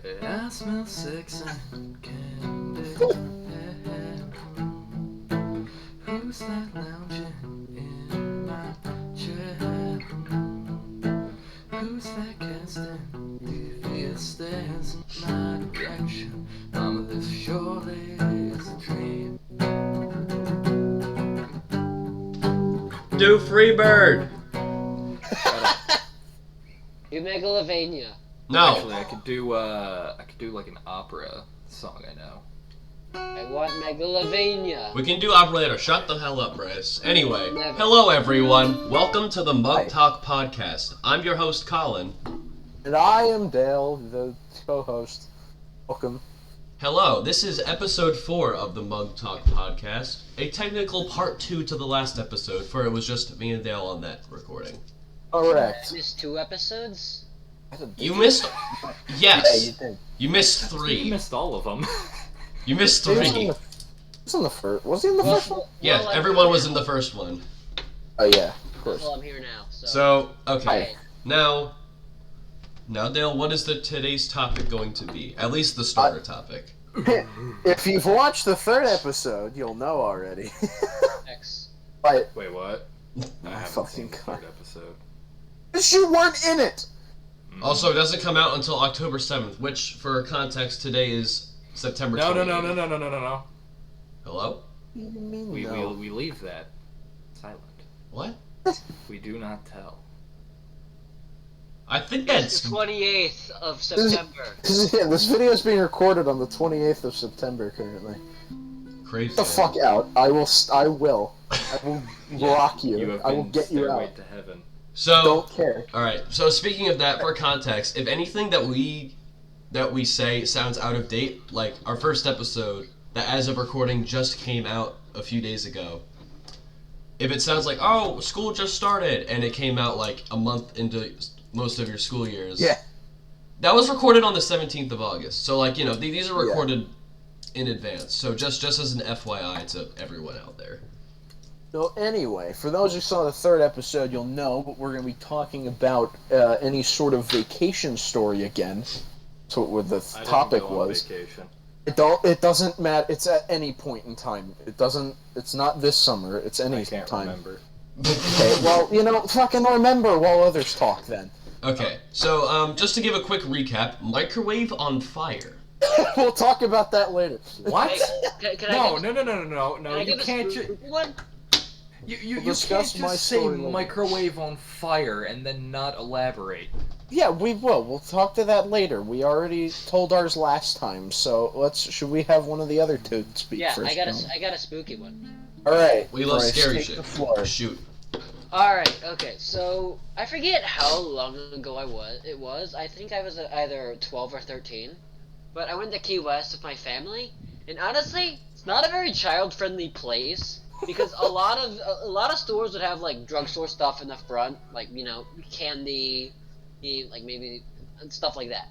I smell sex and candy. Who's that lounging in my chair? Who's that casting devious stares in my direction? Mama, this surely is a dream. Do Freebird! You Megalovania. No. Actually, I could do like an opera song I know. I want Megalovania. We can do opera later. Shut the hell up, Bryce. Anyway, Never. hello everyone. Welcome to the MugTalk podcast. I'm your host, Colin. And I am Dale, the co-host. Welcome. Hello, this is episode 4 of the MugTalk podcast. A technical part 2 to the last episode, for it was just me and Dale on that recording. Correct. I missed 2 episodes? You missed... Yeah, Yes. you did. You missed You 3. missed all of them. You missed He was 3. in the first. Was he in the first one? Yeah, Well, everyone was in the first one. Oh yeah, of course. Well, I'm here now, so... So, okay. Hey, Now, Dale, what is today's topic going to be? At least the starter topic. If you've watched the third episode, you'll know already. X. But Wait, what? I haven't Fucking seen the God. third episode. you weren't in it. Also, it doesn't come out until October 7th, which, for context, today is September 28th. No. Hello? What do you mean We no? we leave that silent. What? We do not tell. I think It's that's... the 28th of September. Yeah, this video is being recorded on the 28th of September currently. crazy. Get the fuck out! I will rock you. You have I will been get you Stairway out. to heaven. So, Don't care. alright, so speaking of that, for context, if anything that we say sounds out of date, like our first episode, that as of recording just came out a few days ago, if it sounds like, oh, school just started, and it came out like a month into most of your school years, Yeah. that was recorded on the 17th of August. So, like, you know, these are recorded in advance. So just as an FYI to everyone out there. So anyway, for those who saw the third episode, you'll know, but we're going to be talking about any sort of vacation story again. That's what the I topic didn't go on was. vacation. It doesn't matter. It's at any point in time. It's not this summer. It's any I can't time. remember. Okay, well, fucking remember while others talk then. Okay, so just to give a quick recap, microwave on fire. We'll talk about that later. What? Can I No, get no. can I You get a can't. spooky one? You We'll can't discuss my just say story later. microwave on fire and then not elaborate. Yeah, we will. We'll talk to that later. We already told ours last time, so should we have one of the other two speak Yeah, first? I got a spooky one. Alright. We love Bryce, scary take shit. the floor. Shoot. Alright, okay, so I forget how long ago it was. I think I was either 12 or 13. But I went to Key West with my family, and honestly, it's not a very child-friendly place because a lot of stores would have like drugstore stuff in the front, like, you know, candy, like maybe and stuff like that.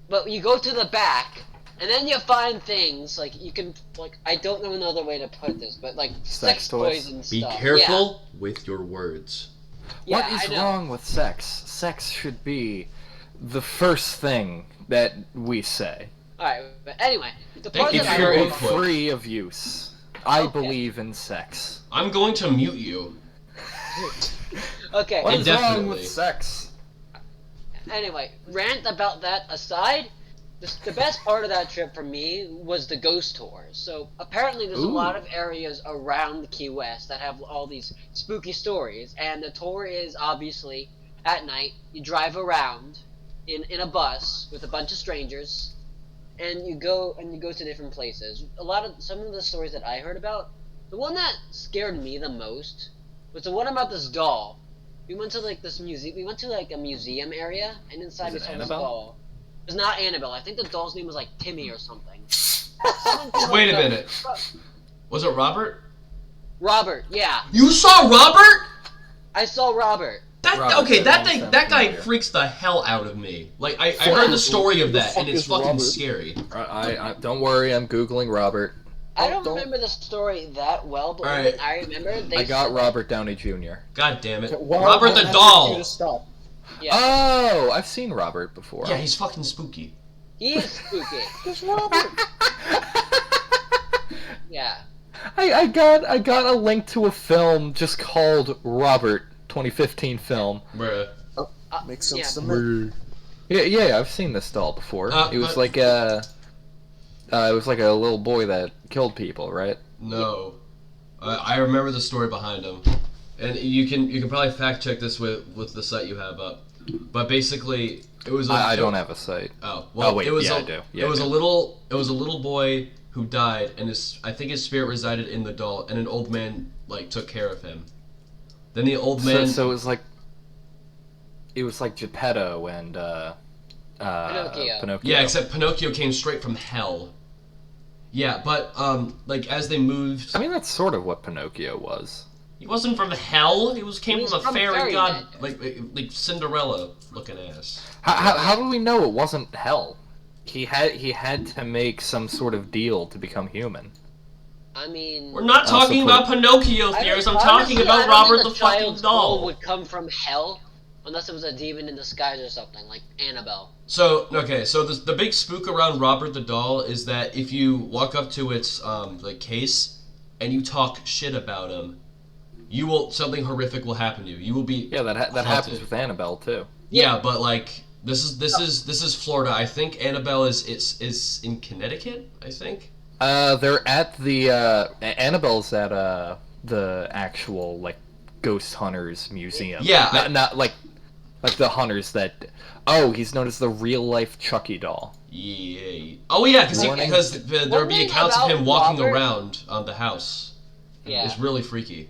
But you go to the back, and then you find things like you can, like, I don't know another way to put this, but like sex toys and Be stuff. careful with your words. Yeah, What is I know. wrong with sex? Sex should be the first thing that we say. Alright, but anyway, the Thank part you It that for your I should be input. free of use. I Okay. believe in sex. I'm going to mute you. okay. What is wrong Indefinitely. with sex? Anyway, rant about that aside, the best part of that trip for me was the ghost tours. So apparently there's a lot of areas around Key West that have all these spooky stories, and the tour is obviously at night. You drive around in a bus with a bunch of strangers, and you go to different places. Some of the stories that I heard about, the one that scared me the most was the one about this doll. We went to like this museum. We went to like a museum area, and inside Was we it saw this Annabelle? doll. It was not Annabelle. I think the doll's name was like Timmy or something. Wait a minute. Was it Robert? Robert, yeah. You saw Robert? I saw Robert. That that that guy familiar. freaks the hell out of me. Like I heard the story of that, fuck and it's is fucking Robert? scary. I don't worry. I'm googling Robert. I don't don't- remember the story that well, but Alright. what I remember, they I got said- Robert Downey Jr. God damn it, Well, Robert I'm the asking doll. you to stop. Yeah, Oh, I've seen Robert before. Yeah, he's fucking spooky. he is spooky. It's Robert. Yeah. I got a link to a film just called Robert, 2015 film. Bruh. Makes yeah. sense to me. Yeah, I've seen this doll before. It was but- like a little boy that killed people, right? No. I remember the story behind him. And you can probably fact check this with the site you have up. But basically, it was I don't have a site. Oh, well, wait, it was yeah, a, I do. Yeah, it was I a do. little boy who died, and I think his spirit resided in the doll, and an old man like took care of him. Then the old man. So it was like Geppetto and Pinocchio. Yeah, except Pinocchio came straight from hell. Yeah, but like as they moved, I mean, that's sort of what Pinocchio was. he wasn't from hell. He came He's from a from fairy god, Fairyland. like Cinderella looking ass. How do we know it wasn't hell? He had to make some sort of deal to become human. I mean, We're not Also talking put- about Pinocchio theories. I'm talking honestly, about I don't Robert think the a fucking child's soul doll. would come from hell, unless it was a demon in disguise or something, like Annabelle. So the big spook around Robert the doll is that if you walk up to its like case and you talk shit about him, something horrific will happen to you. You will be Yeah, that haunted. happens with Annabelle too. Yeah, but like this is Florida. I think Annabelle is in Connecticut. I think. They're at the Annabelle's at the actual like ghost hunters museum. Yeah, not like the hunters that. Oh, he's known as the real life Chucky doll. Yeah. Oh yeah, Warning. because there One would be thing accounts of about him walking Robert- around on the house. Yeah. It's really freaky.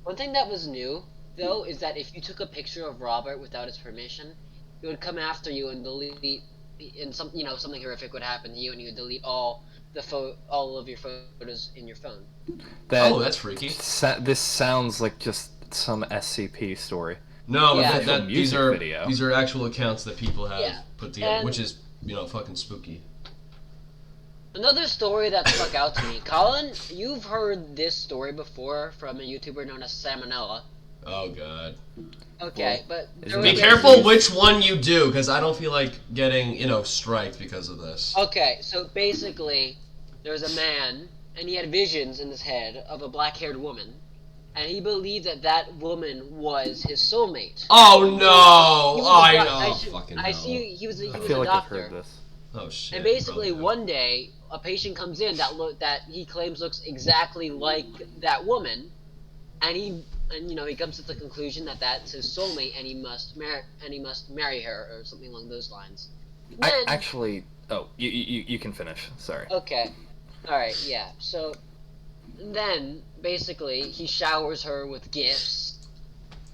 One thing that was new, though, is that if you took a picture of Robert without his permission, he would come after you and delete, and something horrific would happen to you, and he would delete all of your photos in your phone. That's freaky. This sounds like just some SCP story. No, Yeah. these Music are video. these are actual accounts that people have Yeah. put together, And- which is fucking spooky. Another story that stuck out to me, Colin, you've heard this story before from a YouTuber known as Salmonella. Oh god. Okay, but isn't Be Okay. careful which one you do, because I don't feel like getting striked because of this. Okay, so basically, there was a man, and he had visions in his head of a black-haired woman, and he believed that woman was his soulmate. Oh no! He was Oh, I a know. doc- Fucking I hell. see. He was I a feel like I've doctor, heard this. Oh shit. and basically probably. one day a patient comes in that he claims looks exactly like that woman, and he comes to the conclusion that that's his soulmate, and he must marry her or something along those lines. Then, Actually, you can finish. Sorry. okay, all right, yeah. So then basically he showers her with gifts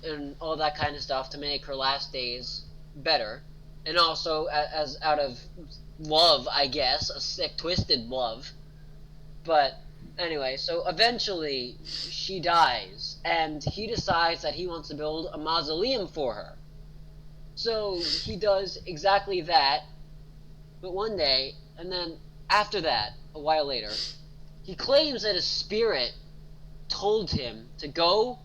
and all that kind of stuff to make her last days better, and also as out of love, I guess, a sick, twisted love. But anyway, so eventually she dies, and he decides that he wants to build a mausoleum for her. So he does exactly that, but one day, and then after that, a while later, he claims that his spirit told him to go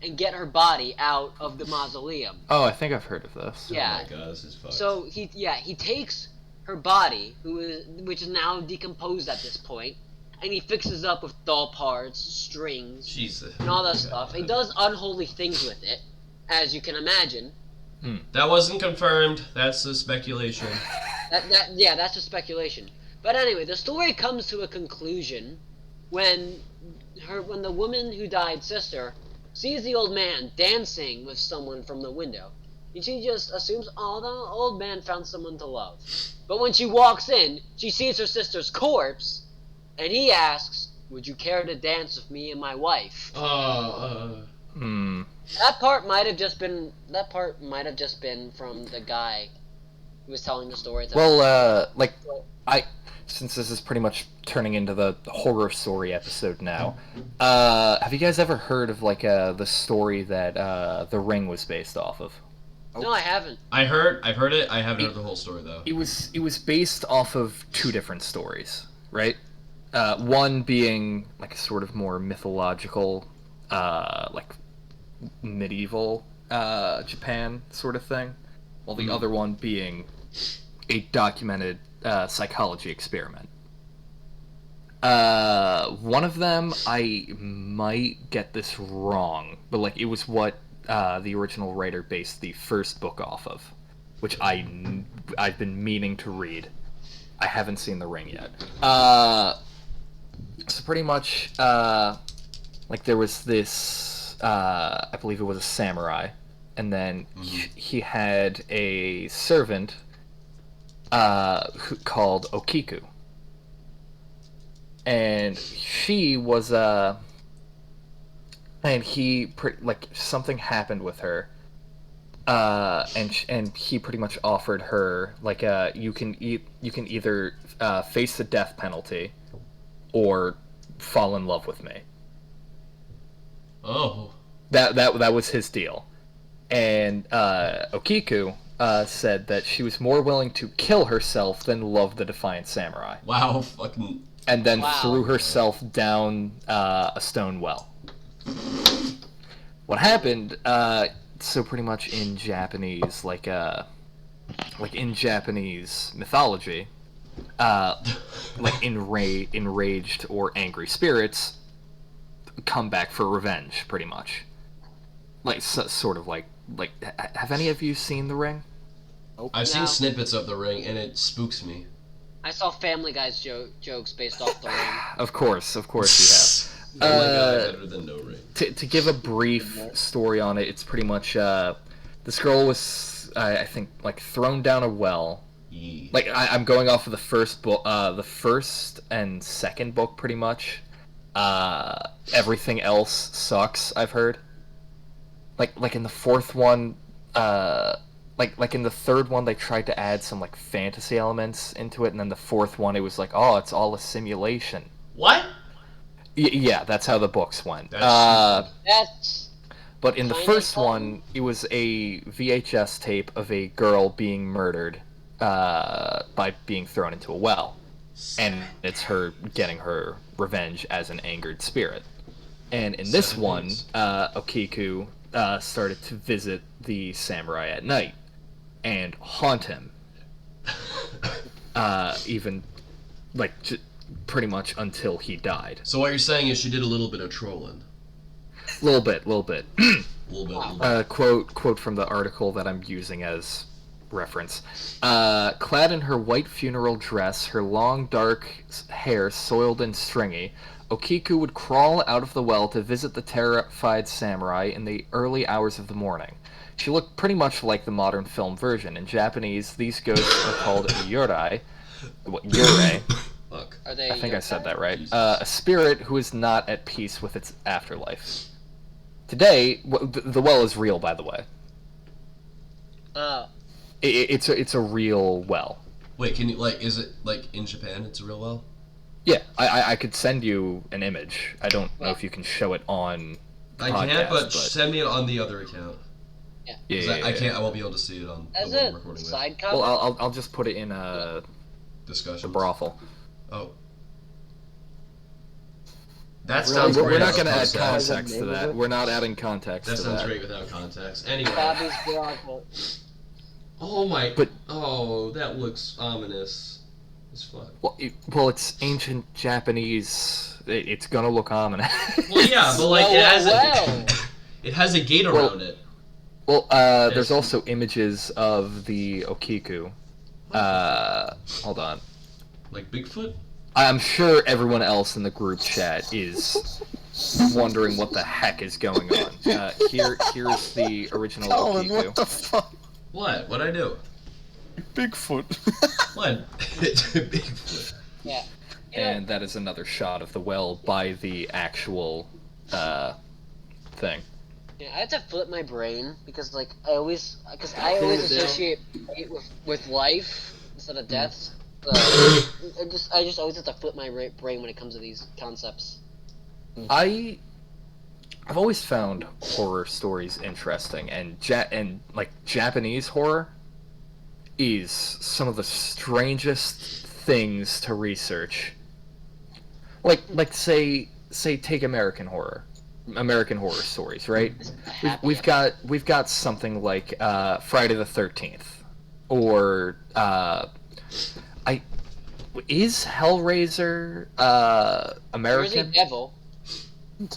and get her body out of the mausoleum. Oh, I think I've heard of this. Yeah. Oh my god, this is fucked. So he takes her body, which is now decomposed at this point, and he fixes up with doll parts, strings, Jesus. and all that God. stuff. He does unholy things with it, as you can imagine. That wasn't confirmed. That's the speculation. That's just speculation. But anyway, the story comes to a conclusion when the woman who died, sister, sees the old man dancing with someone from the window. And she just assumes, oh, the old man found someone to love. But when she walks in, she sees her sister's corpse, and he asks, would you care to dance with me and my wife? That part might have just been from the guy who was telling the story. Well, since this is pretty much turning into the horror story episode now, have you guys ever heard of the story that The Ring was based off of? No, I haven't. I've heard it. I haven't heard the whole story though. It was based off of two different stories, right? One being like a sort of more mythological, like medieval Japan sort of thing, while the other one being a documented psychology experiment. One of them, I might get this wrong, but like it was what the original writer based the first book off of, which I've been meaning to read. I haven't seen The Ring yet. So pretty much, like there was this, I believe it was a samurai, and then he had a servant called Okiku. And she was and like something happened with her, and he pretty much offered her like you can either face the death penalty or fall in love with me. Oh. That was his deal. And Okiku said that she was more willing to kill herself than love the defiant samurai. Wow, fucking. And then threw herself down a stone well. What happened? So pretty much in Japanese, like in Japanese mythology, like enraged or angry spirits come back for revenge, pretty much. Like sort of like have any of you seen The Ring? I've seen snippets of The Ring, and it spooks me. I saw Family Guy's jokes based off The Ring. Of course you have. Better than no ring. To give a brief story on it, it's pretty much this girl was I think like thrown down a well. Yeah. Like I'm going off of the first book, the first and second book, pretty much. Everything else sucks, I've heard. Like in the fourth one, like in the third one, they tried to add some like fantasy elements into it, and then the fourth one, it was like, oh, it's all a simulation. What? Yeah, that's how the books went. That's. But in the first one, it was a VHS tape of a girl being murdered by being thrown into a well, and it's her getting her revenge as an angered spirit. And in this one, Okiku started to visit the samurai at night and haunt him, even like pretty much until he died. So what you're saying is she did a little bit of trolling. Little bit. Little bit. Quote from the article that I'm using as reference. Clad in her white funeral dress, her long dark hair soiled and stringy, Okiku would crawl out of the well to visit the terrified samurai in the early hours of the morning. She looked pretty much like the modern film version. In Japanese, these ghosts are called yurei. Yurei. Fuck. Are they? I think I said that right. A spirit who is not at peace with its afterlife. Today, the well is real, by the way. Oh. It's a real well. Wait, can you is it like in Japan? It's a real well? Yeah, I could send you an image. I don't know if you can show it on the podcast, can't, but send me it on the other account. Yeah. I can't. I won't be able to see it on As the one a I'm recording with. side comment. Well, I'll just put it in Discussion. the brothel. Oh. That Really? sounds great. We're not going to add context. context to that. We're not adding context That to sounds that. great without context. Anyway. Bobby's brothel. Oh my. But- oh, that looks ominous as fuck. Well, it's ancient Japanese. It's gonna look ominous. Well, yeah, but like Well. it has a gate around it. Well, there's also images of the Okiku. Hold on. Like Bigfoot? I'm sure everyone else in the group chat is wondering what the heck is going on. Here's the original Colin, Okiku. what the fuck? What? What'd I do? Bigfoot. What? Bigfoot. Yeah. And that is another shot of the well by the actual thing. Yeah, I have to flip my brain because I always associate it with life instead of death. So I just always have to flip my brain when it comes to these concepts. I've always found horror stories interesting, and Japanese horror is some of the strangest things to research. Like say take American horror. American horror stories, right? Happy We've got something like Friday the 13th, or I is Hellraiser Jersey American? Devil.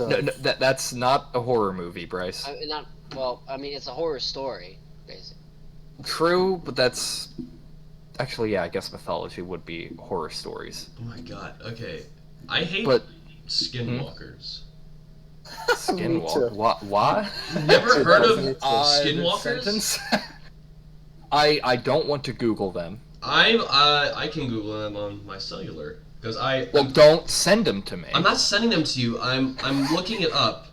No, that's not a horror movie, Bryce. Not well. I mean, it's a horror story, basically. True, but that's actually, yeah, I guess mythology would be horror stories. Oh my god. Okay. I hate But skinwalkers. Skinwalker. Why? Never heard of Odd skinwalkers? sentence. I don't want to Google them. I can Google them on my cellular because Well, don't send them to me. I'm not sending them to you. I'm looking it up.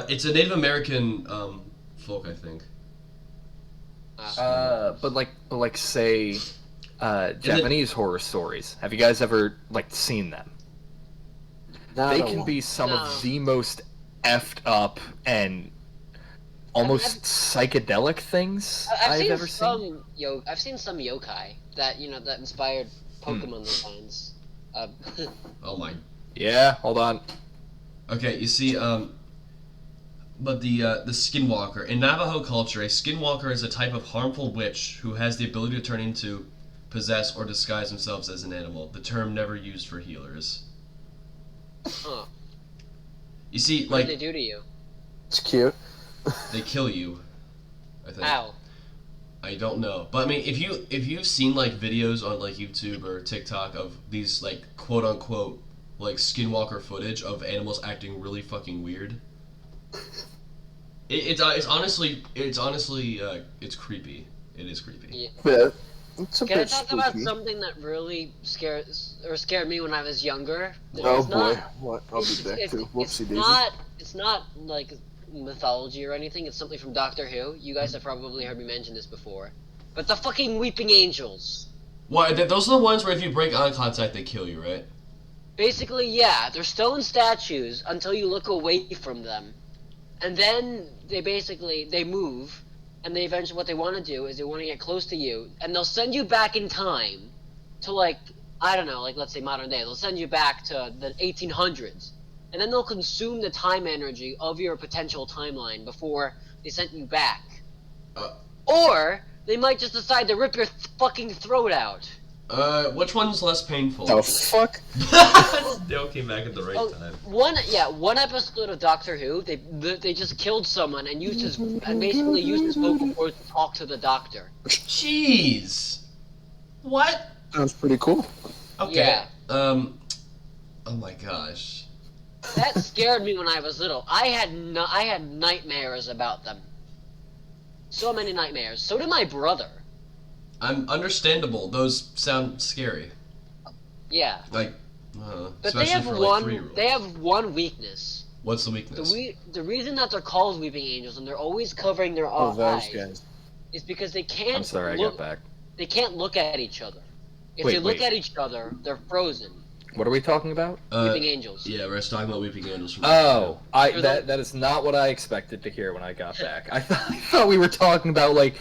It's a Native American folk, I think. But like say, Japanese horror stories. Have you guys ever like seen them? They can be some of the most effed up and almost psychedelic things I've ever seen. I've seen some yokai that that inspired Pokemon designs. Oh my. Yeah, hold on. Okay, you see, but the skinwalker in Navajo culture, a skinwalker is a type of harmful witch who has the ability to turn into, possess, or disguise themselves as an animal. The term never used for healers. Huh. You see, What like did they do to you? It's cute. they kill you. I think. Ow. I don't know, but I mean, if you've seen like videos on like YouTube or TikTok of these like quote unquote like skinwalker footage of animals acting really fucking weird, it's honestly it's creepy. It is creepy. Yeah. Yeah, it's a Can I bit talk about spooky. something that really scared me when I was younger? Oh It's boy, not- what? I'll be back too. Whoopsie daisy. It's not like mythology or anything. It's something from Doctor Who. You guys have probably heard me mention this before. But the fucking weeping angels. Well, those are the ones where if you break eye contact, they kill you, right? Basically, yeah, they're stone statues until you look away from them, and then they move, and they eventually what they want to do is they want to get close to you, and they'll send you back in time to like I don't know, like let's say modern day. They'll send you back to the 1800s. And then they'll consume the time energy of your potential timeline before they sent you back. Or they might just decide to rip your fucking throat out. Which one's less painful? The fuck? Dale came back at the right time. One episode of Doctor Who, they just killed someone and basically used his vocal cords to talk to the doctor. Jeez. What? Sounds pretty cool. Okay. Yeah. Oh my gosh. That scared me when I was little. I had nightmares about them. So many nightmares. So did my brother. I'm understandable. Those sound scary. Yeah. Like, But they especially have for like 3-year-olds. they have one weakness. What's the weakness? The reason that they're called weeping angels and they're always covering their Oh, those eyes guys. is because they can't I'm sorry, I look, got back. They can't look at each other. If Wait, they look wait. at each other, they're frozen. What are we talking about? Weeping angels. Yeah, we're just talking about weeping angels. From Oh, They're that is not what I expected to hear when I got back. I thought we were talking about like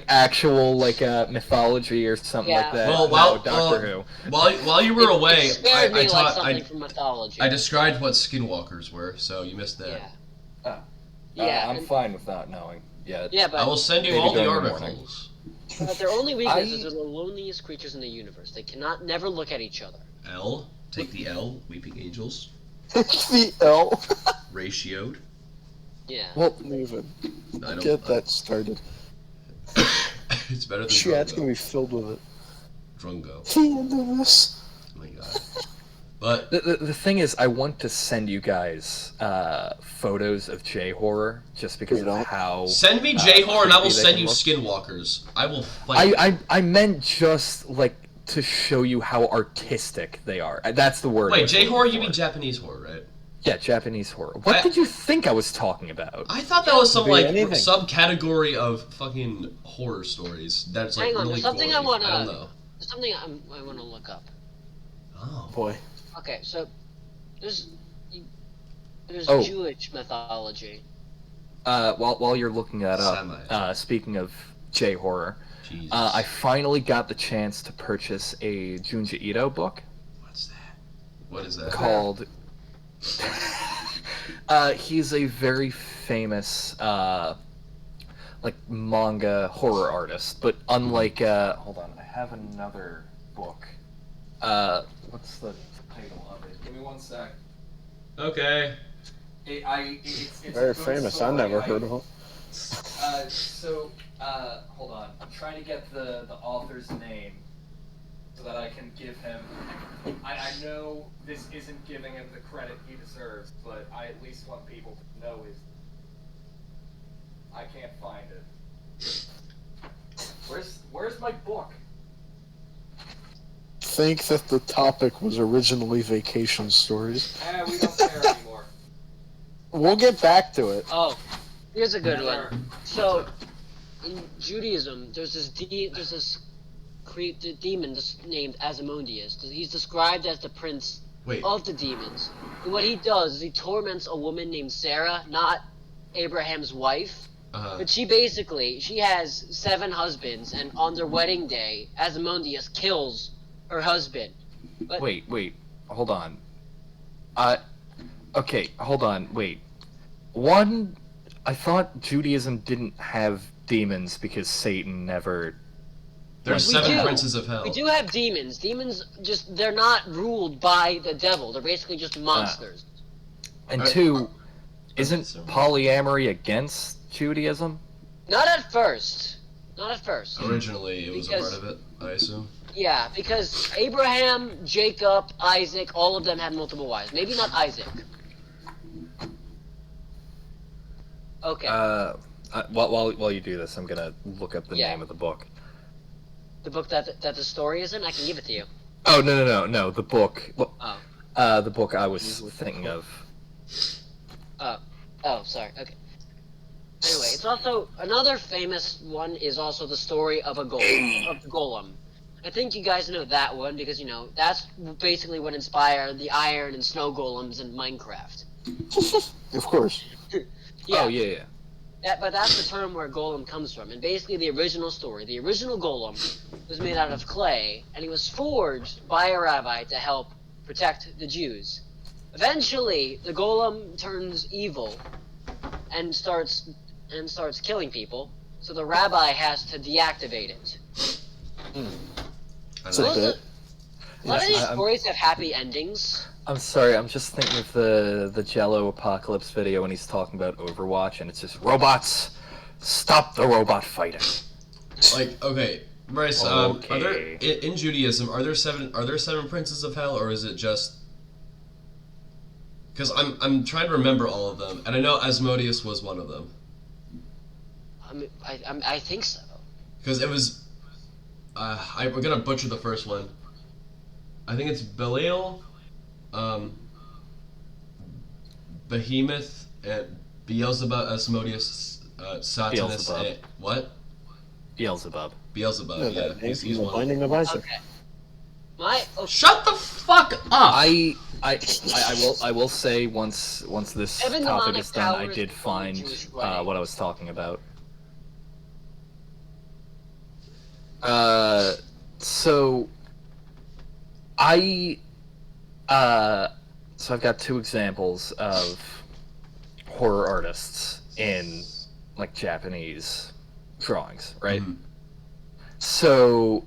actual like mythology or something Yeah. like that. Well, No, Doctor Who. While you were away, It scared me I like taught something from mythology. I described what skinwalkers were, so you missed that. Yeah. Yeah. I'm and- fine with not knowing yet. Yeah, I but will send you Maybe all the during the articles. their only weakness is they're the loneliest creatures in the universe. They cannot never look at each other. L, take the L, weeping angels, the L. ratioed. Yeah. Well, Even I don't get that started. It's better than Chat's gonna Drungo. be filled with it. Drungo. The end of this. Oh my god. But the thing is, I want to send you guys photos of J horror just because You of don't? how. send me J-Horror and I will creepy they send can you look. skinwalkers. I will fight. I meant just like to show you how artistic they are. That's the word. I Wait, was J-Horror, looking you for. mean Japanese horror, right? Yeah, Japanese horror. What I- did you think I was talking about? I thought that was some Could be like anything. subcategory of fucking horror stories. That's like Hang on, really there's something gory. I wanna- don't know. There's something I want to look up. Oh. Boy. Okay, so there's Oh. Jewish mythology. While you're looking that up, Semi. speaking of J horror, Jesus. I finally got the chance to purchase a Junji Ito book What's that? What is that? called He's a very famous like manga horror artist, but unlike hold on, I have another book. What's the title of it? Give me one sec. Okay. It's Very a good famous. story. I never heard of him. Hold on. I'm trying to get the author's name so that I can give him. I know this isn't giving him the credit he deserves, but I at least want people to know his. I can't find it. Where's my book? Think that the topic was originally vacation stories. We don't care anymore. We'll get back to it. Oh, here's a good Sure. one. So, in Judaism, there's this demon named Asmodeus. He's described as the prince Wait. of the demons. And what he does is he torments a woman named Sarah, not Abraham's wife. But she has 7 husbands, and on their wedding day, Asmodeus kills her husband. But Wait, hold on. Okay, hold on, wait. One, I thought Judaism didn't have demons because Satan never. There's We 7 do. princes of hell. we do have demons. Demons they're not ruled by the devil. They're basically just monsters. And Alright. 2, isn't So- polyamory against Judaism? Not at first. Not at first. Originally, it was a Because- part of it, I assume. Yeah, because Abraham, Jacob, Isaac, all of them had multiple wives. Maybe not Isaac. Okay. While you do this, I'm gonna look up the Yeah. name of the book. The book that the story is in, I can give it to you. Oh no, the book. Oh. The book I was thinking of. Oh, sorry. Okay. Anyway, it's also another famous one is also the story of the golem. I think you guys know that one because that's basically what inspired the iron and snow golems in Minecraft. Of course. Yeah. Oh yeah. But that's the term where golem comes from. And basically the original story, the original golem was made out of clay, and he was forged by a rabbi to help protect the Jews. Eventually, the golem turns evil and starts killing people, so the rabbi has to deactivate it. I It's a don't know. Most bit. of- A lot of these I'm- stories have happy endings. I'm sorry, I'm just thinking of the Jello Apocalypse video when he's talking about Overwatch, and it's just robots, stop the robot fighting. Like, okay, Bryce, are there in Judaism are there 7 princes of hell, or is it just? Because I'm trying to remember all of them, and I know Asmodeus was one of them. I think so. Because it was, we're gonna butcher the first one. I think it's Belial, Behemoth, and Beelzebub, Asmodeus, Satanus, Beelzebub. and what? Beelzebub. Beelzebub. Yeah, Yeah, that name he's from the one. Binding of Isaac. Okay. Shut the fuck up! I will say once this Seven topic demonic is done, I powers did from find Jewish writing. what I was talking about. So I've got 2 examples of horror artists in like Japanese drawings, right? Mhm. So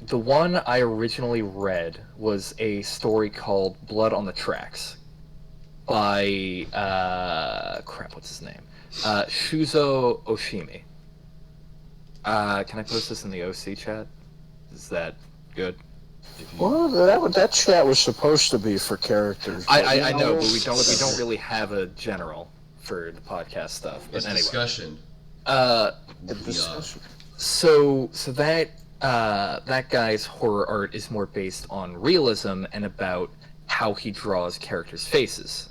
the one I originally read was a story called Blood on the Tracks by what's his name? Shuzo Oshimi. Can I post this in the OC chat? Is that good? Well, that chat was supposed to be for characters. I know, but we don't really have a general for the podcast stuff. But It's anyway, discussion. The Yeah. discussion. so that guy's horror art is more based on realism and about how he draws characters' faces,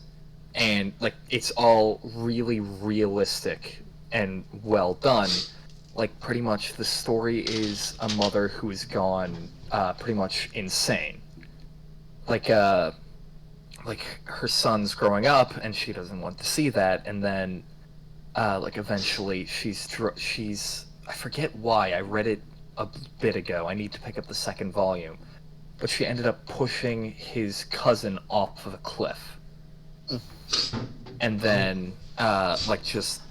and like it's all really realistic and well done. Like pretty much the story is a mother who is gone pretty much insane. Like her son's growing up and she doesn't want to see that, and then like eventually she's I forget why, I read it a bit ago, I need to pick up the 2nd volume, but she ended up pushing his cousin off of a cliff. and then like just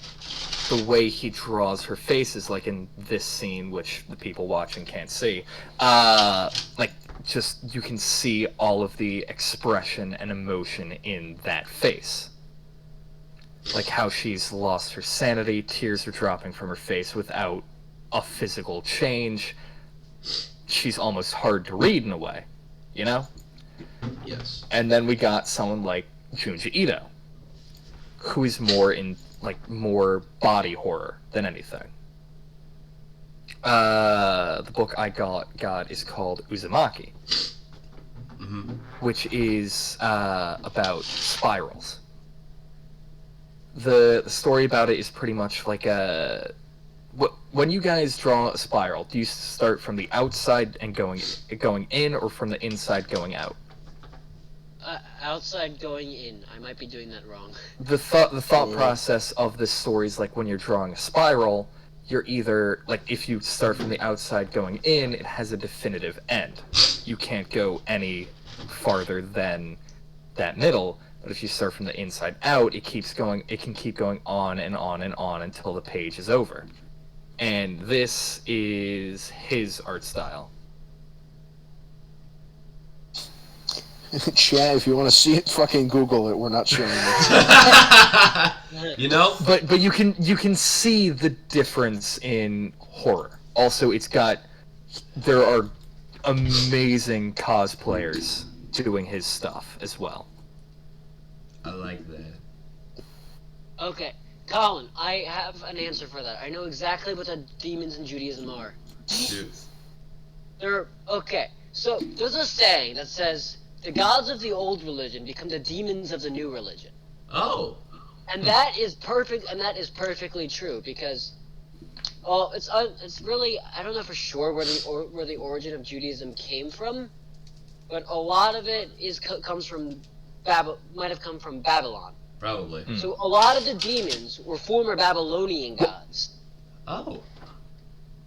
the way he draws her face is like in this scene, which the people watching can't see. Like just you can see all of the expression and emotion in that face. Like how she's lost her sanity, tears are dropping from her face without a physical change. She's almost hard to read in a way, you know? Yes. And then we got someone like Junji Ito, who is more body horror than anything. The book I got is called Uzumaki, which is about spirals. The story about it is pretty much like when you guys draw a spiral, do you start from the outside and going in, or from the inside going out? Outside going in. I might be doing that wrong. The thought process of this story is like when you're drawing a spiral, you're either like if you start from the outside going in, it has a definitive end. You can't go any farther than that middle. But if you start from the inside out, it keeps going. It can keep going on and on and on until the page is over. And this is his art style. Chat, if you want to see it, fucking Google it. We're not showing it. You know? But you can see the difference in horror. Also, there are amazing cosplayers doing his stuff as well. I like that. Okay, Colin, I have an answer for that. I know exactly what the demons in Judaism are. Shoot. Okay, so there's a saying that says, the gods of the old religion become the demons of the new religion. Oh. And that is perfect, and that is perfectly true, because, well, it's really, I don't know for sure where the origin of Judaism came from, but a lot of it comes from might have come from Babylon. Probably. So a lot of the demons were former Babylonian gods. Oh.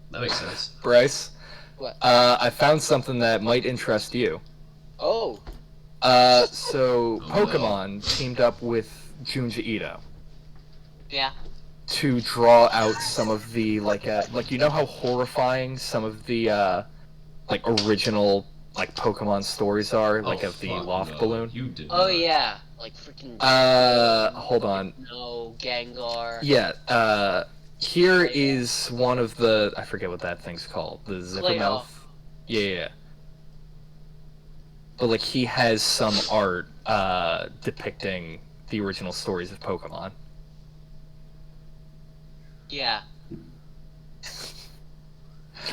That makes sense. Bryce, What? I found something that might interest you. Oh. So Oh, Pokemon teamed up with Junji Ito Yeah. to draw out some of the like you know how horrifying some of the original Pokemon stories are, of the Loft Balloon. You did Oh not. yeah. Like freaking. Hold on. No, Gengar. Yeah. Here is one of the, I forget what that thing's called. The zipper Playoff. mouth. Yeah. But he has some art depicting the original stories of Pokemon. Yeah.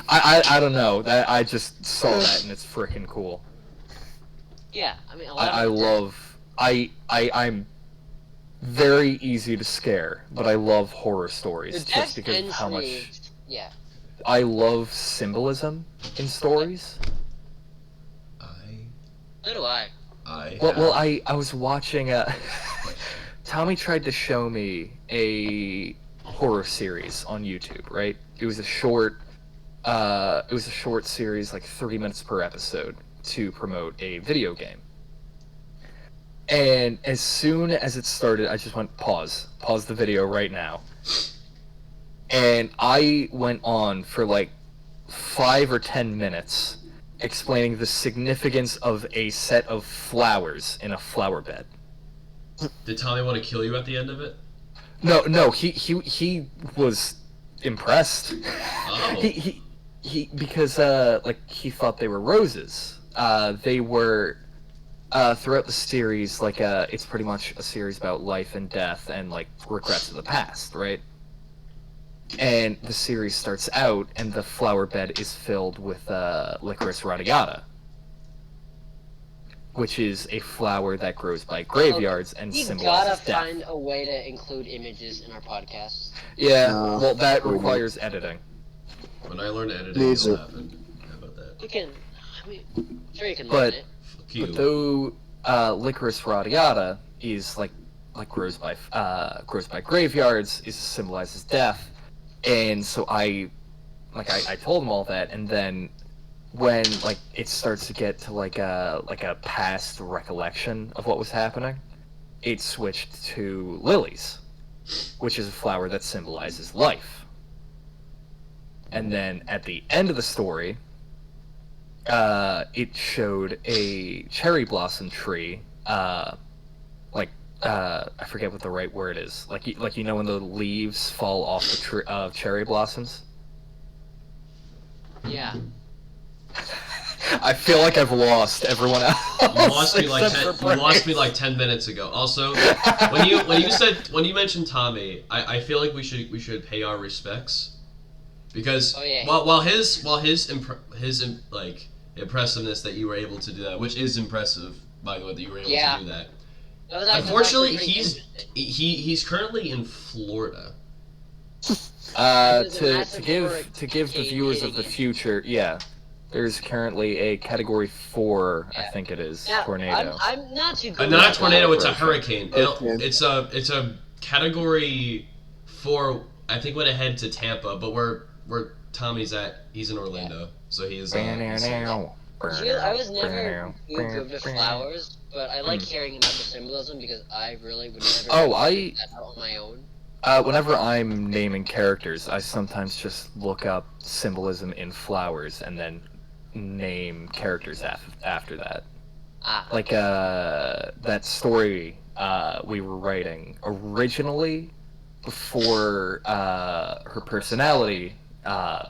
I don't know. I just saw that and it's freaking cool. Yeah. I mean, a lot I of it- love. I'm very easy to scare, but I love horror stories the just next because of how much entry- Yeah. I love symbolism in stories. So do I. Well, I was watching. Tommy tried to show me a horror series on YouTube. Right? It was a short. It was a short series, 30 minutes per episode, to promote a video game. And as soon as it started, I just went pause the video right now. And I went on for 5 or 10 minutes explaining the significance of a set of flowers in a flower bed. Did Tommy want to kill you at the end of it? No, he was impressed. Oh. He because he thought they were roses. They were throughout the series it's pretty much a series about life and death and regrets of the past, right? And the series starts out, and the flower bed is filled with Licorice radiata, which is a flower that grows by graveyards and We symbolizes gotta death. find a way to include images in our podcasts. Yeah, No, well, that we won't. requires editing. When I learn editing, Needs it'll it. happen. How about that? You can, I mean, sure you can But- learn it. Fuck you. But though Licorice radiata is grows by graveyards, is symbolizes death, and so I told him all that, and then when it starts to get to a past recollection of what was happening, it switched to lilies, which is a flower that symbolizes life. And then at the end of the story, it showed a cherry blossom tree, I forget what the right word is. Like you know when the leaves fall off the tree of cherry blossoms. Yeah. I feel like I've lost everyone else. You lost me like except 10. for You lost me Bryce. like 10 minutes ago. Also, when you mentioned Tommy, I feel like we should pay our respects because Oh, yeah. while his impressiveness that you were able to do that, which is impressive by the way that you were able Yeah. to do that. That was actually Unfortunately, pretty he's interesting. he's currently in Florida. There's a To massive give the hurricane viewers of the hitting it. future, yeah, there's currently a Category 4, I Yeah. think it is, Now, tornado. I'm not too good. Not a with tornado, it's a Hurricane. hurricane. Okay. It's a category 4. I think went ahead to Tampa, but where Tommy's at, he's in Orlando, so he is. You know, I was never too good with flowers, but I like hearing about the symbolism because I really would never figure that out on my own. Whenever I'm naming characters, I sometimes just look up symbolism in flowers and then name characters after that. Like that story we were writing originally before her personality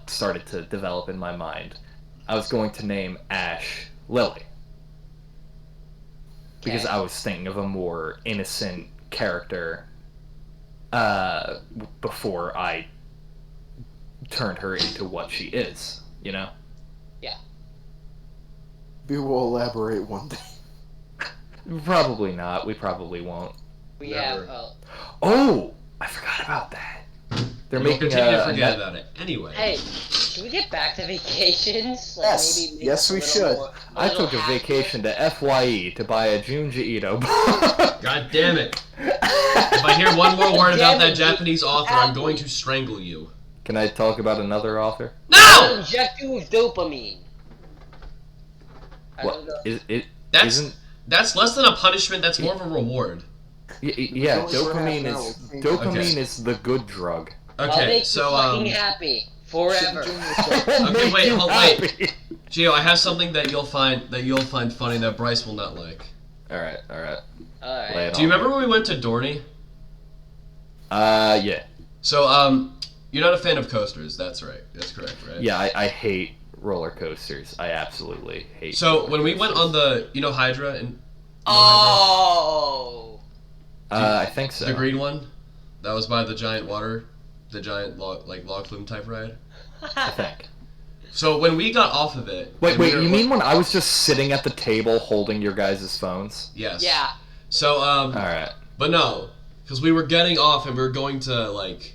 started to develop in my mind. I was going to name Ash Lily because I was thinking of a more innocent character before I turned her into what she is, you know? We will elaborate one day. Probably not. We probably won't. We Never. have. Oh! I forgot about that. They're We'll making continue to a forget about it anyway. Hey, should we get back to vacations? Like, Yes. maybe make Yes, us a we little should. more- I little took a happier? vacation to FYE to buy a Junji Ito. God damn it! If I hear one more word about Damn that it, Japanese author, I'm going to strangle you. Can I talk about another author? I'll No! inject you with dopamine. I What don't know. is it? That's Isn't that's less than a punishment. That's more of a reward. yeah? Only for half Dopamine an hour. is dopamine Okay. is the good drug. I'll Okay, make so you fucking happy forever. Okay, wait, You hold- wait. happy. Gio, I have something that you'll find funny that Bryce will not like. All right. Alright. Lay it Do you on. remember when we went to Dorney? Yeah. So you're not a fan of coasters. That's right. That's correct, right? Yeah, I hate roller coasters. I absolutely hate. So roller when we went coasters. on the Hydra and Oh! I think so. the green one, that was by the giant log flume type ride. I think. So when we got off of it, Wait, and we were- you mean when I was just sitting at the table holding your guys' phones? Yes. Yeah. So All right. but no, because we were getting off and we were going to like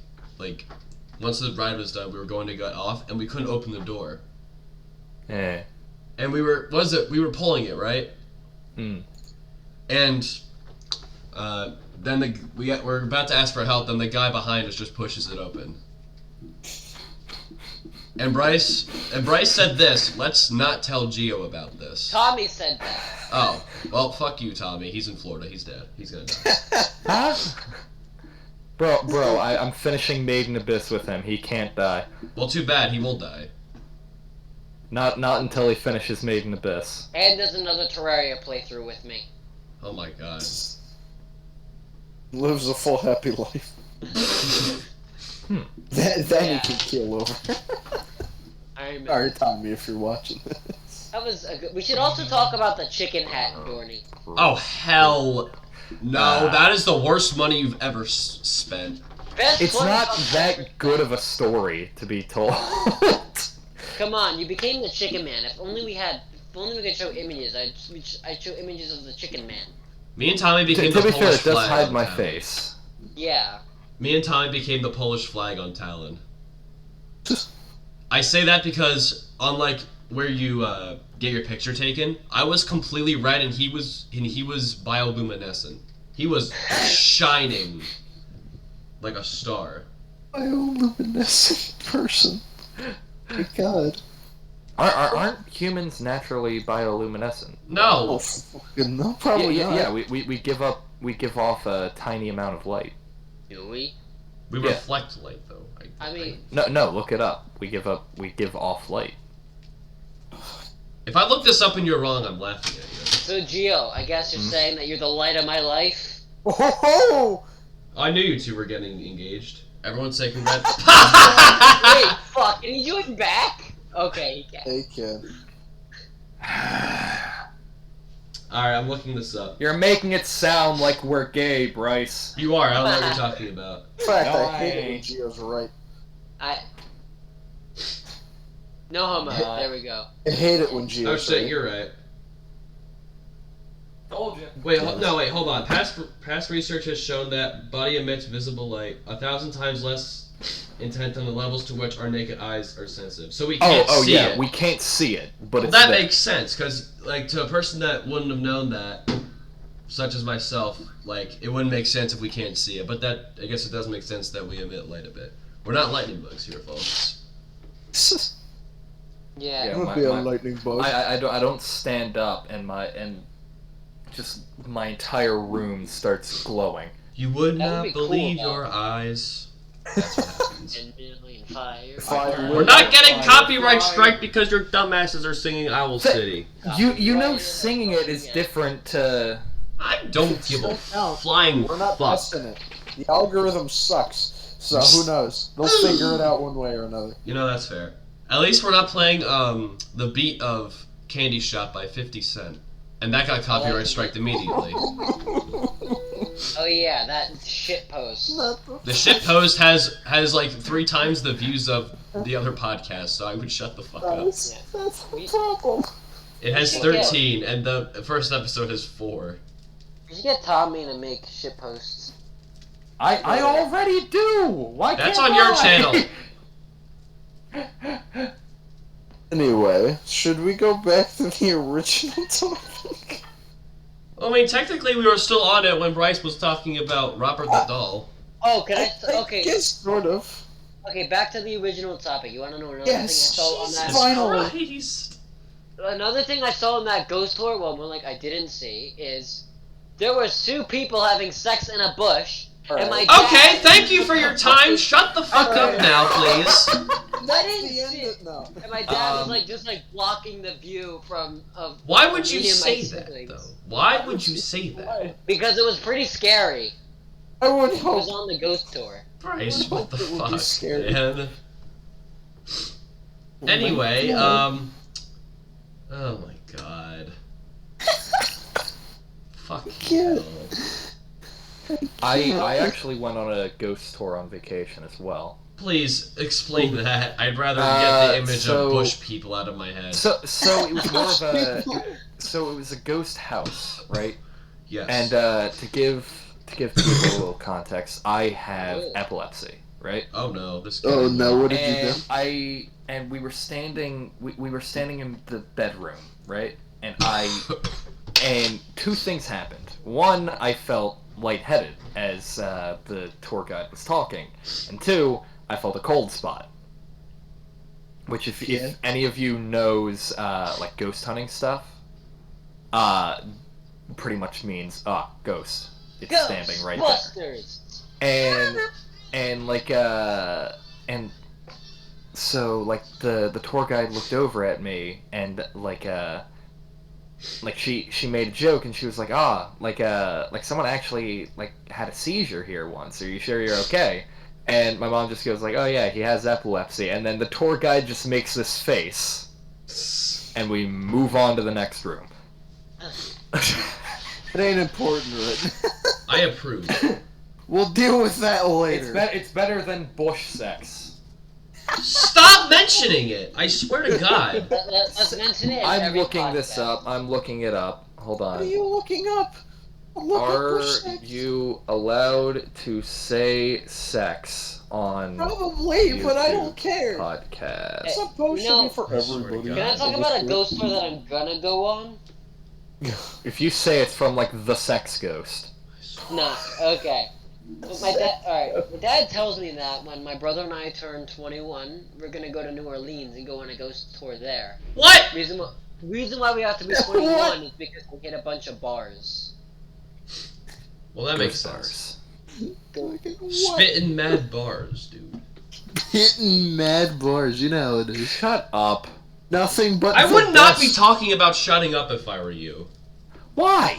once the ride was done, we were going to get off and we couldn't open the door. Eh. And we were we were pulling it, right? Hmm. And then we're about to ask for help, then the guy behind us just pushes it open. And Bryce said this, let's not tell Gio about this. Tommy said that. Oh, well, fuck you, Tommy. He's in Florida. He's dead. He's gonna die. Huh? Bro, I'm finishing Maiden Abyss with him. He can't die. Well, too bad. He will die. Not until he finishes Maiden Abyss. And there's another Terraria playthrough with me. Oh my god. Lives a full happy life. Then Yeah. he can keel over. I'm. Sorry, Tommy, if you're watching this. That was a good. We should also talk about the chicken hat, Dorney. Oh, hell no. That is the worst money you've ever spent. Best It's part not about that good of a story to be told. Come on, you became the Chicken Man. If only we could show images. I'd show images of the Chicken Man. Me and Tommy became To the be fair, Polish it does flag hide on my Talon. face. Yeah. Me and Tommy became the Polish flag on Talon. I say that because, unlike where you get your picture taken, I was completely red and he was bioluminescent. He was shining like a star. Bioluminescent person. My god. Aren't humans naturally bioluminescent? Oh, No. fucking no, probably yeah, not. yeah. We give off a tiny amount of light. Do we? We Yeah. reflect light, though. I mean, No, look it up. We give off light. If I look this up and you're wrong, I'm laughing at you. so Gio, I guess you're saying that you're the light of my life? Oh, I knew you two were getting engaged. Everyone say congrats. Wait, fuck, can he do it back? Okay, he can. they can. Alright, I'm looking this up. You're making it sound like we're gay, Bryce. You are, I don't know what you're talking about. In fact, No, I hate it when I- Gio's right. No homo, Uh, there we go. I hate it when Gio's Oh shit, right. you're right. Told you. Wait, wait, hold on. Past research has shown that body emits visible light 1,000 times less intent than the levels to which our naked eyes are sensitive. So we can't see yeah, it. we can't see it, but Well, it's that there. makes sense, because, like, to a person that wouldn't have known that, such as myself, like, it wouldn't make sense if we can't see it. But that, I guess it does make sense that we emit light a bit. We're not lightning bugs here, folks. Yeah. Yeah. I'm my- gonna be a my- lightning bug. I don't stand up and just my entire room starts glowing. You would That would not be cool, believe though. your eyes. That's what happens. 10 million fire. Fire. We're not getting copyright strike because your dumbasses are singing Owl City. You know singing it is different to I don't give a No, flying We're not fuck. testing it. The algorithm sucks, so who knows? They'll figure it out one way or another. You know, that's fair. At least we're not playing the beat of Candy Shop by 50 Cent. And that got copyright striked immediately. Oh yeah, that shit post. The shit post has like 3 times the views of the other podcast, so I would shut the fuck up. That's the problem. It has Yeah. 13, and the first episode has 4. You should get Tommy to make shit posts. I already do. Why That's can't on your I? channel. Anyway, should we go back to the original topic? I mean, technically we were still on it when Bryce was talking about Robert the Doll. Oh, can I okay, guess sort of. okay, back to the original topic. You wanna know another Yes, thing I saw on Jesus. that? Finally. Christ. Another thing I saw in that ghost tour, well, more like I didn't see, is there was 2 people having sex in a bush, and my dad... Okay, thank you for your time. Shut the fuck up now, please. I didn't the end see of it. no. And my dad was just blocking the view of Why would you me and my say that, siblings. though? Why would you say that? Because it was pretty scary. I would It was hope. on the ghost tour. Bryce, what the It would be fuck, scary. man? Anyway, oh my god. Fucking Yeah. hell. I actually went on a ghost tour on vacation as well. Please explain that. I'd rather get the image so- of bush people out of my head. So it was more of a so it was a ghost house, right? Yes. And to give people a little context, I have epilepsy, right? Oh no, this. Oh guy- no, what did you do? And we were standing in the bedroom, right? And and 2 things happened. One, I felt lightheaded as the tour guide was talking, and 2, I felt a cold spot. Which, if any of you knows like ghost hunting stuff, pretty much means ghost. It's standing right there. Ghostbusters! And like and so like the tour guide looked over at me and like she made a joke and she was like like someone actually like had a seizure here once. Are you sure you're okay? And my mom just goes like, oh yeah, he has epilepsy. And then the tour guide just makes this face and we move on to the next room. It ain't important, right? I approve. We'll deal with that later. It's better than bush sex. Stop mentioning it! I swear to God. Let's mention it in I'm every looking this podcast. up. I'm looking it up. Hold What are on. you looking up? Look up Are bush sex. you allowed to say sex on Probably, but I don't care. podcast? It's supposed No. to be for I swear to everybody. God. Can I talk about a ghost tour that I'm gonna go on? If you say it's from like the sex ghost. No, okay. But my dad tells me that when my brother and I turn 21, we're gonna go to New Orleans and go on a ghost tour there. What? Reason why we have to be 21 is because we hit a bunch of bars. Well, that makes sense. Spitting mad bars, dude. Hitting mad bars, you know how it is. Shut up. Nothing but. I the would not be best. talking about shutting up if I were you. Why?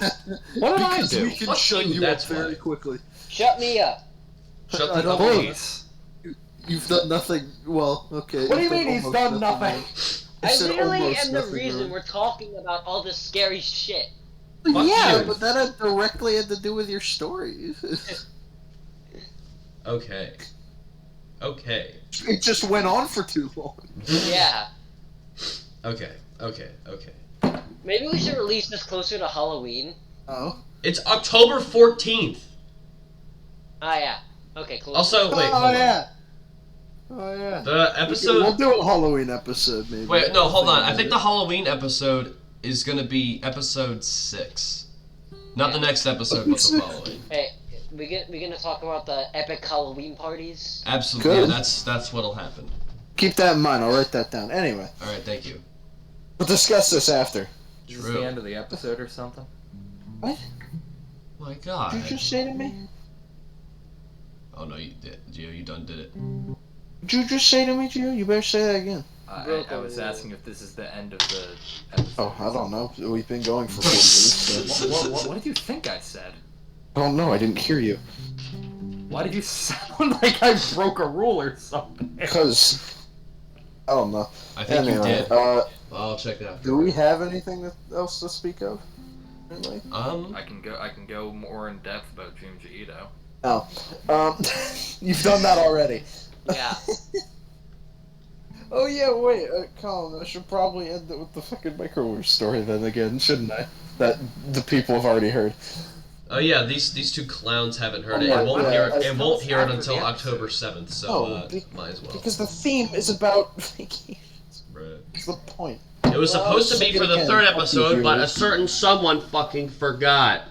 What did I Because do? we can Fuck shut you, you that's up very why. quickly. Shut me up. Shut I the don't fuck up. Please. You've done nothing. Well, okay. What do you you've mean he's almost done nothing? wrong. You I said literally almost am the nothing reason wrong. we're talking about all this scary shit. Fuck Yeah, you. but that had directly had to do with your story. Okay. Okay. It just went on for too long. Yeah. Okay. Okay. Okay. Maybe we should release this closer to Halloween. Oh. It's October 14th. Ah, yeah. Okay, cool. Also, wait, hold on. yeah. Oh yeah. The We'll episode. do a Halloween episode, maybe. Wait, no, hold on. I think the Halloween episode is gonna be episode 6. Not the next episode, but the following. Hey, we gonna talk about the epic Halloween parties? Absolutely. Good. Yeah, that's what'll happen. Keep that in mind. I'll write that down. Anyway, All right. Thank you. we'll discuss this after. Is this True. the end of the episode or something? What? My God. Did you just say to me? Oh no, you did. Gio, you done did it. Did you just say to me, Gio? You better say that again. I was asking if this is the end of the episode. Oh, I don't know. We've been going for 4 minutes. So. What did you think I said? I don't know. I didn't hear you. Why did you sound like I broke a rule or something? Because I don't know. I think you Anyway, did. I'll check that out. do we have anything else to speak of? Really? I can go more in depth about Junji Ito. Oh, you've done that already. Yeah. Oh yeah, wait, Colin, I should probably end it with the fucking microwave story then again, shouldn't I? That the people have already heard. Oh yeah, these two clowns haven't heard Oh it. my It won't God. hear it. I It won't hear it after until the October episode. 7th. So might as well. Because the theme is about vacation. Right. That's the point. It was supposed to be for the again, 3rd fuck you, episode, but Julie. a certain someone fucking forgot.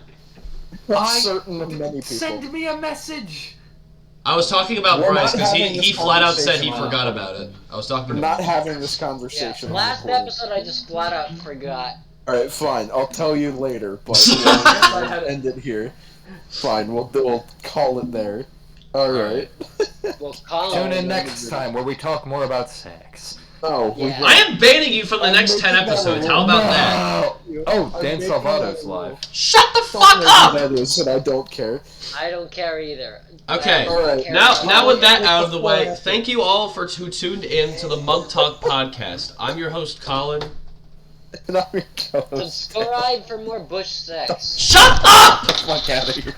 Certain of many people. Send me a message. I was talking about We're Bryce not because having he this flat out said he conversation forgot on- about it. I was talking We're to not him. having this Yeah. conversation. on Last recording. episode, I just flat out forgot. Alright, fine. I'll tell you later, but we'll end it here. Fine, we'll call it there. Alright. Well, Colin. Tune in next time where we talk more about sex. Oh, we Yeah. I am banning you from the I'm next 10 making that episodes. a How about that? Oh, I'm Dan making Salvato's that a live. rule. Shut the Don't fuck know up! who that is, and I don't care. I don't care either. Okay, I don't Alright. care Now about with that it. out of the way, thank you all for who tuned in to the MugTalk podcast. I'm your host, Colin. And I'm your co-host. Subscribe for more bush sex. Shut up! Fuck out of here.